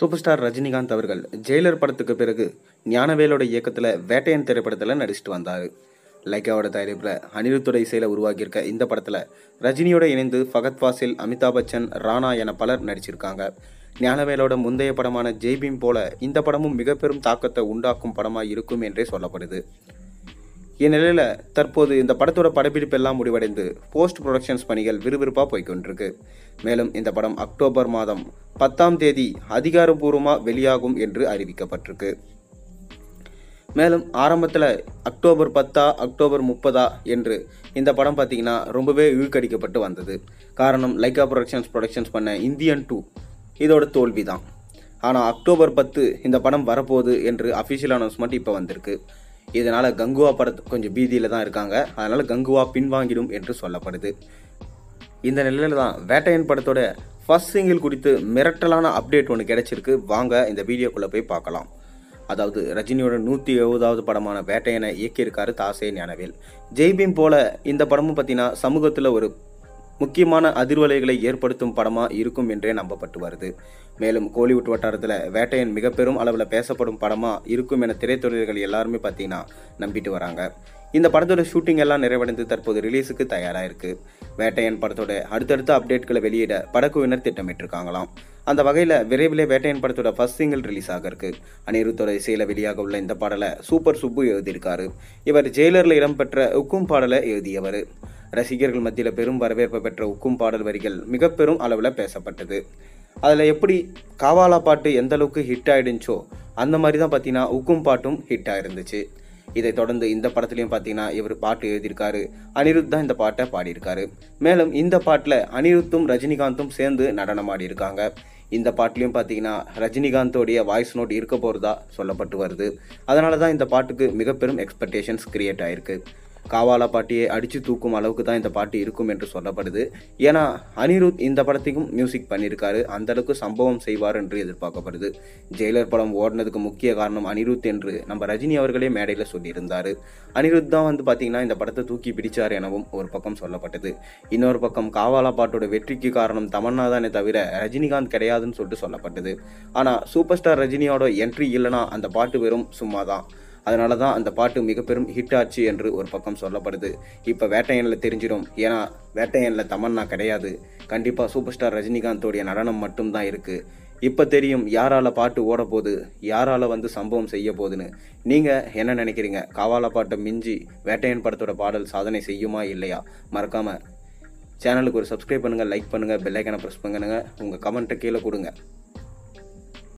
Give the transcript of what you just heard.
Super star Rajinikanth அவர்கள் Jailer படத்துக்கு பிறகு ஞானவேலோட இயக்கத்தில் வேட்டையன் திரைப்படத்தில் நடிச்சிட்டு வந்தார். லைக்காவோட தயாரிப்பில் அனிருத்தோட இசையில் உருவாகியிருக்க இந்த படத்தில் ரஜினியோட இணைந்து ஃபகத் ஃபாசில், அமிதாப் பச்சன், ராணா என பலர் நடிச்சிருக்காங்க. ஞானவேலோட முந்தைய படமான ஜெய்பீம் போல இந்த படமும் மிக பெரும் தாக்கத்தை உண்டாக்கும் படமாக இருக்கும் என்றே சொல்லப்படுது. இந்நிலையில் தற்போது இந்த படத்தோட படப்பிடிப்பு எல்லாம் முடிவடைந்து போஸ்ட் ப்ரொடக்ஷன்ஸ் பணிகள் விறுவிறுப்பாக போய்கொண்டிருக்கு. மேலும் இந்த படம் அக்டோபர் மாதம் 10ஆம் தேதி அதிகாரப்பூர்வமாக வெளியாகும் என்று அறிவிக்கப்பட்டிருக்கு. மேலும் ஆரம்பத்தில் அக்டோபர் 10 அக்டோபர் 30 என்று இந்த படம் பார்த்திங்கன்னா ரொம்பவே இழுக்கடிக்கப்பட்டு வந்தது. காரணம் லைக்கா ப்ரொடக்ஷன்ஸ் பண்ண இந்தியன் 2 இதோட தோல்வி தான். ஆனால் அக்டோபர் 10 இந்த படம் வரப்போகுது என்று அஃபிஷியல் அனௌன்ஸ்மெண்ட் இப்போ வந்திருக்கு. இதனால் கங்குவா படத்து கொஞ்சம் பீதியில் தான் இருக்காங்க. அதனால் கங்குவா பின்வாங்கிடும் என்று சொல்லப்படுது. இந்த நிலையில் தான் வேட்டையன் படத்தோட ஃபர்ஸ்ட் சிங்கிள் குறித்து மிரட்டலான அப்டேட் ஒன்று கிடைச்சிருக்கு. வாங்க இந்த வீடியோக்குள்ளே போய் பார்க்கலாம். அதாவது ரஜினியோட 170வது படமான வேட்டையனை இயக்கியிருக்காரு தாசே ஞானவேல். ஜெய்பீம் போல இந்த படமும் பார்த்தீங்கன்னா சமூகத்தில் ஒரு முக்கியமான அதிர்வலைகளை ஏற்படுத்தும் படமாக இருக்கும் என்றே நம்பப்பட்டு வருது. மேலும் கோலிவுட் வட்டாரத்தில் வேட்டையன் மிக பெரும் அளவில் பேசப்படும் படமாக இருக்கும் என திரைத்துறையர்கள் எல்லாருமே பார்த்தீங்கன்னா நம்பிட்டு வராங்க. இந்த படத்தோட ஷூட்டிங் எல்லாம் நிறைவடைந்து தற்போது ரிலீஸுக்கு தயாராக இருக்குது. வேட்டையன் படத்தோட அடுத்தடுத்த அப்டேட்களை வெளியிட படக்குழுவினர் திட்டமிட்டிருக்காங்களாம். அந்த வகையில் விரைவில் வேட்டையன் படத்தோட ஃபர்ஸ்ட் சிங்கிள் ரிலீஸ் ஆக இருக்கு. அனிருத்தோட இசையில் வெளியாக உள்ள இந்த பாடலை சூப்பர் சுப்பு எழுதியிருக்காரு. இவர் ஜெயிலரில் இடம்பெற்ற உக்கும் பாடலை எழுதியவர். ரசிகர்கள் மத்தியில் பெரும் வரவேற்பை பெற்ற உக்கும் பாடல் வரிகள் மிக பெரும் அளவில் பேசப்பட்டது. அதில் எப்படி காவாலா பாட்டு எந்த அளவுக்கு ஹிட் ஆகிடுச்சோ அந்த மாதிரி தான் பார்த்தீங்கன்னா உக்கும் பாட்டும் ஹிட் ஆகிருந்துச்சு. இதை தொடர்ந்து இந்த படத்துலையும் பார்த்தீங்கன்னா இவர் பாட்டு எழுதியிருக்காரு. அனிருத் தான் இந்த பாட்டை பாடியிருக்காரு. மேலும் இந்த பாட்டில் அனிருத்தும் ரஜினிகாந்தும் சேர்ந்து நடனம் ஆடியிருக்காங்க. இந்த பாட்டிலையும் பார்த்தீங்கன்னா ரஜினிகாந்தோடைய வாய்ஸ் நோட் இருக்க போகிறதா சொல்லப்பட்டு வருது. அதனால தான் இந்த பாட்டுக்கு மிக பெரும் எக்ஸ்பெக்டேஷன்ஸ் கிரியேட் ஆகிருக்கு. காவாலா பாட்டியை அடித்து தூக்கும் அளவுக்கு தான் இந்த பாட்டு இருக்கும் என்று சொல்லப்படுது. ஏன்னா அனிருத் இந்த படத்துக்கும் மியூசிக் பண்ணியிருக்காரு. அந்தளவுக்கு சம்பவம் செய்வார் என்று எதிர்பார்க்கப்படுது. ஜெயிலர் படம் ஓடினதுக்கு முக்கிய காரணம் அனிருத் என்று நம்ம ரஜினி அவர்களே மேடையில் சொல்லியிருந்தார். அனிருத் தான் பார்த்தீங்கன்னா இந்த படத்தை தூக்கி பிடிச்சார் எனவும் ஒரு பக்கம் சொல்லப்பட்டது. இன்னொரு பக்கம் காவாலா பாட்டோட வெற்றிக்கு காரணம் தமன்னா தானே தவிர ரஜினிகாந்த் கிடையாதுன்னு சொல்லிட்டு சொல்லப்பட்டது. ஆனால் சூப்பர் ஸ்டார் ரஜினியோட என்ட்ரி இல்லைனா அந்த பாட்டு வெறும் சும்மா தான். அதனால தான் அந்த பாட்டு மிக பெரும் ஹிட் ஆச்சு என்று ஒரு பக்கம் சொல்லப்படுது. இப்போ வேட்டையனில் தெரிஞ்சிடும். ஏன்னா வேட்டையனில் தமன்னா கிடையாது. கண்டிப்பாக சூப்பர் ஸ்டார் ரஜினிகாந்தோடைய நடனம் மட்டும்தான் இருக்குது. இப்போ தெரியும் யாரால் பாட்டு ஓட போகுது, யாரால் சம்பவம் செய்ய போகுதுன்னு. நீங்கள் என்ன நினைக்கிறீங்க? காவாலா பாட்டை மிஞ்சி வேட்டையன் படத்தோட பாடல் சாதனை செய்யுமா இல்லையா? மறக்காமல் சேனலுக்கு ஒரு சப்ஸ்கிரைப் பண்ணுங்கள், லைக் பண்ணுங்கள், பெல் ஐக்கானை ப்ரெஸ் பண்ணுங்கள். உங்கள் கமெண்ட்டை கீழே கொடுங்க.